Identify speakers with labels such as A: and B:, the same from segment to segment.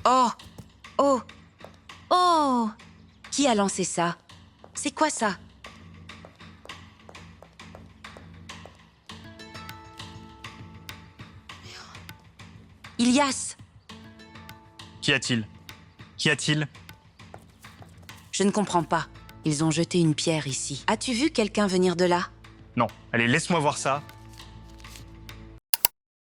A: Oh! Oh! Oh! Qui a lancé ça? C'est quoi ça? Ilias!
B: Qu'y a-t-il? Qu'y a-t-il?
A: Je ne comprends pas. Ils ont jeté une pierre ici. As-tu vu quelqu'un venir de là?
B: Non. Allez, laisse-moi voir ça.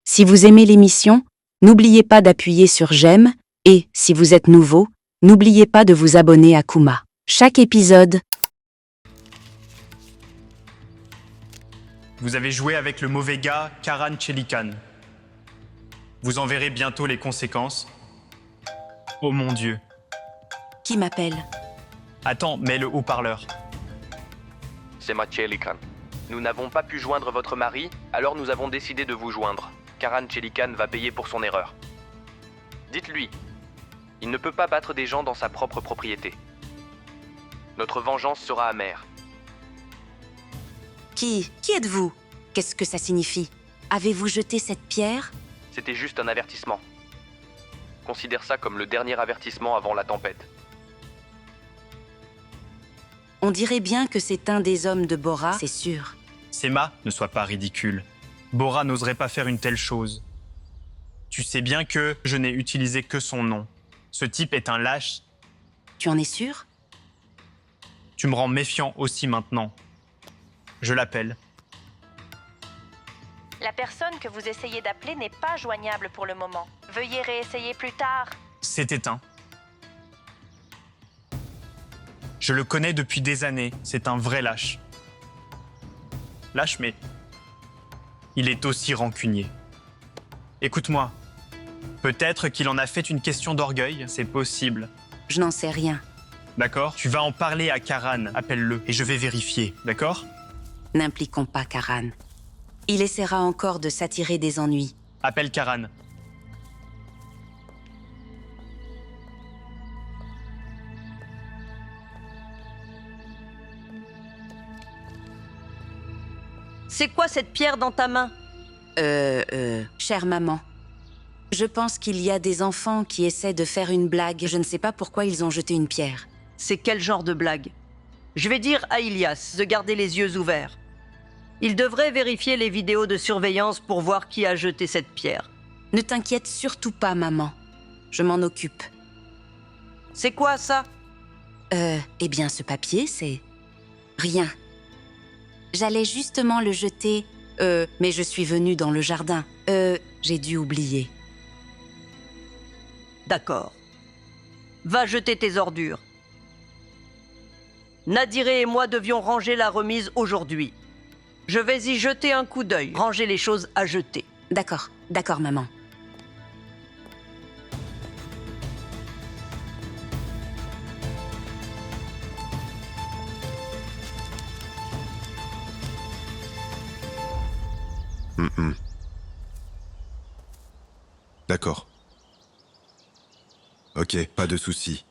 A: Si vous aimez l'émission, n'oubliez pas d'appuyer sur j'aime et, si vous êtes nouveau, n'oubliez pas de vous abonner à Kuma. Chaque épisode...
B: Vous avez joué avec le mauvais gars Karan Chelikan. Vous en verrez bientôt les conséquences. Oh mon Dieu.
A: Qui m'appelle?
B: Attends, mets le haut-parleur.
C: C'est ma Chelikan. Nous n'avons pas pu joindre votre mari, alors nous avons décidé de vous joindre. Karan Chelikan va payer pour son erreur. Dites-lui, il ne peut pas battre des gens dans sa propre propriété. Notre vengeance sera amère.
A: Qui êtes-vous? Qu'est-ce que ça signifie? Avez-vous jeté cette pierre?
C: C'était juste un avertissement. Considère ça comme le dernier avertissement avant la tempête.
A: On dirait bien que c'est un des hommes de Bora, c'est sûr.
B: Sema, ne sois pas ridicule. Bora n'oserait pas faire une telle chose. Tu sais bien que je n'ai utilisé que son nom. Ce type est un lâche.
A: Tu en es sûr?
B: Tu me rends méfiant aussi maintenant. Je l'appelle.
D: La personne que vous essayez d'appeler n'est pas joignable pour le moment. Veuillez réessayer plus tard.
B: C'est éteint. Je le connais depuis des années. C'est un vrai lâche. Lâche, mais il est aussi rancunier. Écoute-moi. Peut-être qu'il en a fait une question d'orgueil, c'est possible.
A: Je n'en sais rien.
B: D'accord? Tu vas en parler à Karan, appelle-le, et je vais vérifier, d'accord?
A: N'impliquons pas Karan. Il essaiera encore de s'attirer des ennuis.
B: Appelle Karan.
E: C'est quoi cette pierre dans ta main?
A: Chère maman, je pense qu'il y a des enfants qui essaient de faire une blague. Je ne sais pas pourquoi ils ont jeté une pierre.
E: C'est quel genre de blague? Je vais dire à Ilias de garder les yeux ouverts. Il devrait vérifier les vidéos de surveillance pour voir qui a jeté cette pierre.
A: Ne t'inquiète surtout pas, maman. Je m'en occupe.
E: C'est quoi ça?
A: Eh bien, ce papier, c'est... rien. J'allais justement le jeter, mais je suis venue dans le jardin. J'ai dû oublier.
E: D'accord. Va jeter tes ordures. Nadiré et moi devions ranger la remise aujourd'hui. Je vais y jeter un coup d'œil, ranger les choses à jeter.
A: D'accord, maman.
F: D'accord. Ok, pas de souci.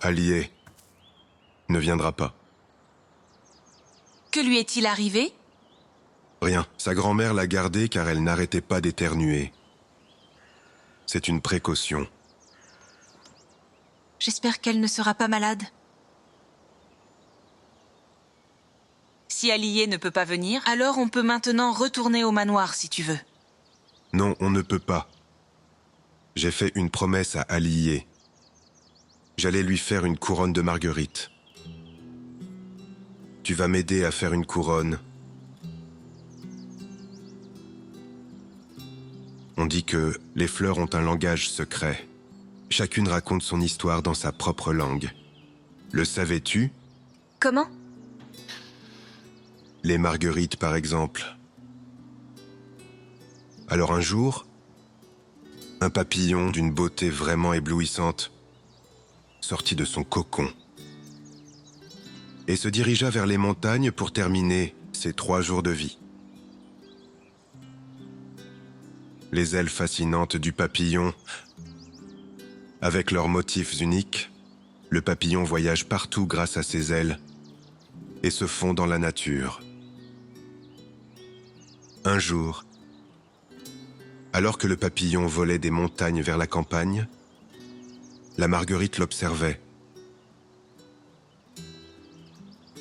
F: Allié ne viendra pas.
G: Que lui est-il arrivé?
F: Rien. Sa grand-mère l'a gardé car elle n'arrêtait pas d'éternuer. C'est une précaution.
G: J'espère qu'elle ne sera pas malade. Si Allié ne peut pas venir, alors on peut maintenant retourner au manoir si tu veux.
F: Non, on ne peut pas. J'ai fait une promesse à Allié. J'allais lui faire une couronne de marguerite. Tu vas m'aider à faire une couronne. On dit que les fleurs ont un langage secret. Chacune raconte son histoire dans sa propre langue. Le savais-tu?
G: Comment?
F: Les marguerites, par exemple. Alors un jour, un papillon d'une beauté vraiment éblouissante sortit de son cocon et se dirigea vers les montagnes pour terminer ses 3 jours de vie. Les ailes fascinantes du papillon, avec leurs motifs uniques, le papillon voyage partout grâce à ses ailes et se fond dans la nature. Un jour, alors que le papillon volait des montagnes vers la campagne, la marguerite l'observait.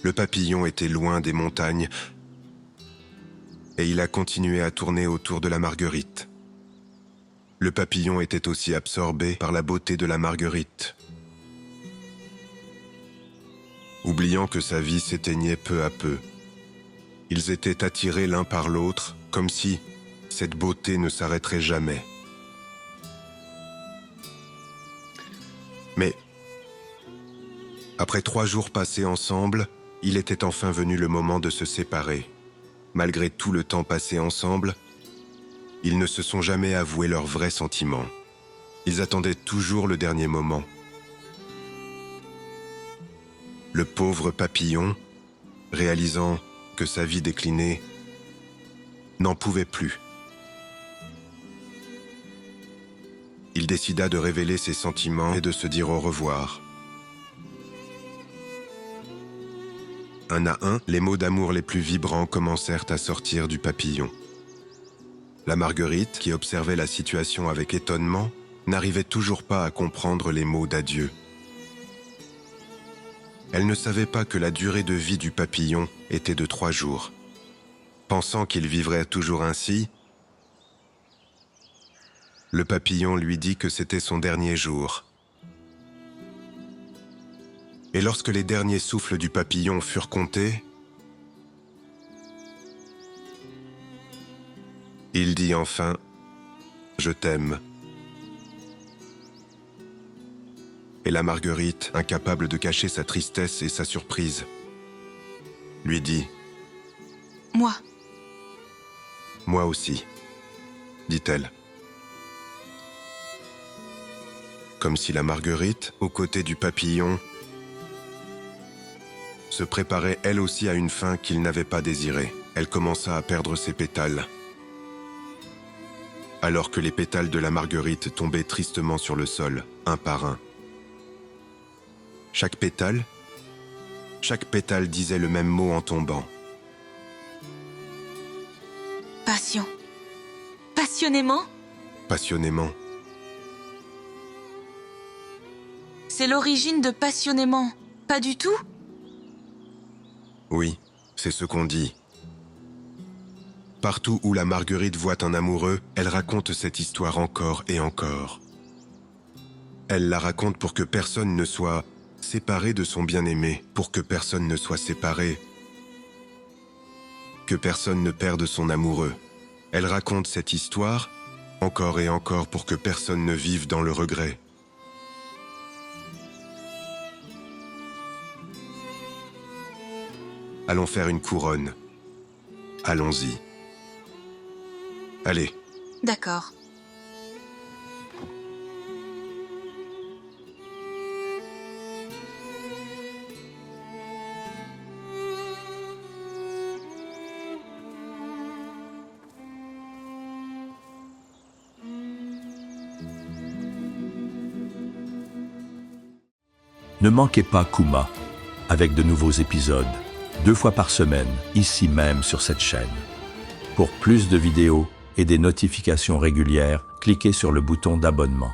F: Le papillon était loin des montagnes et il a continué à tourner autour de la marguerite. Le papillon était aussi absorbé par la beauté de la marguerite. Oubliant que sa vie s'éteignait peu à peu, ils étaient attirés l'un par l'autre, comme si cette beauté ne s'arrêterait jamais. Mais, après 3 jours passés ensemble, il était enfin venu le moment de se séparer. Malgré tout le temps passé ensemble, ils ne se sont jamais avoués leurs vrais sentiments. Ils attendaient toujours le dernier moment. Le pauvre papillon, réalisant que sa vie déclinait, n'en pouvait plus. Il décida de révéler ses sentiments et de se dire au revoir. Un à un, les mots d'amour les plus vibrants commencèrent à sortir du papillon. La marguerite, qui observait la situation avec étonnement, n'arrivait toujours pas à comprendre les mots d'adieu. Elle ne savait pas que la durée de vie du papillon était de 3 jours. Pensant qu'il vivrait toujours ainsi, le papillon lui dit que c'était son dernier jour. Et lorsque les derniers souffles du papillon furent comptés, il dit enfin « Je t'aime ». Et la marguerite, incapable de cacher sa tristesse et sa surprise, lui dit
G: « Moi. »
F: « Moi aussi », dit-elle. Comme si la marguerite, aux côtés du papillon, se préparait elle aussi à une fin qu'il n'avait pas désirée. Elle commença à perdre ses pétales. Alors que les pétales de la marguerite tombaient tristement sur le sol, un par un. Chaque pétale disait le même mot en tombant.
G: Passion. Passionnément?
F: Passionnément.
G: C'est l'origine de passionnément. Pas du tout?
F: Oui, c'est ce qu'on dit. Partout où la marguerite voit un amoureux, elle raconte cette histoire encore et encore. Elle la raconte pour que personne ne soit séparé de son bien-aimé, pour que personne ne soit séparé, que personne ne perde son amoureux. Elle raconte cette histoire encore et encore pour que personne ne vive dans le regret. Allons faire une couronne. Allons-y. Allez.
G: D'accord.
H: Ne manquez pas Kuma, avec de nouveaux épisodes, 2 fois par semaine, ici même sur cette chaîne. Pour plus de vidéos et des notifications régulières, cliquez sur le bouton d'abonnement.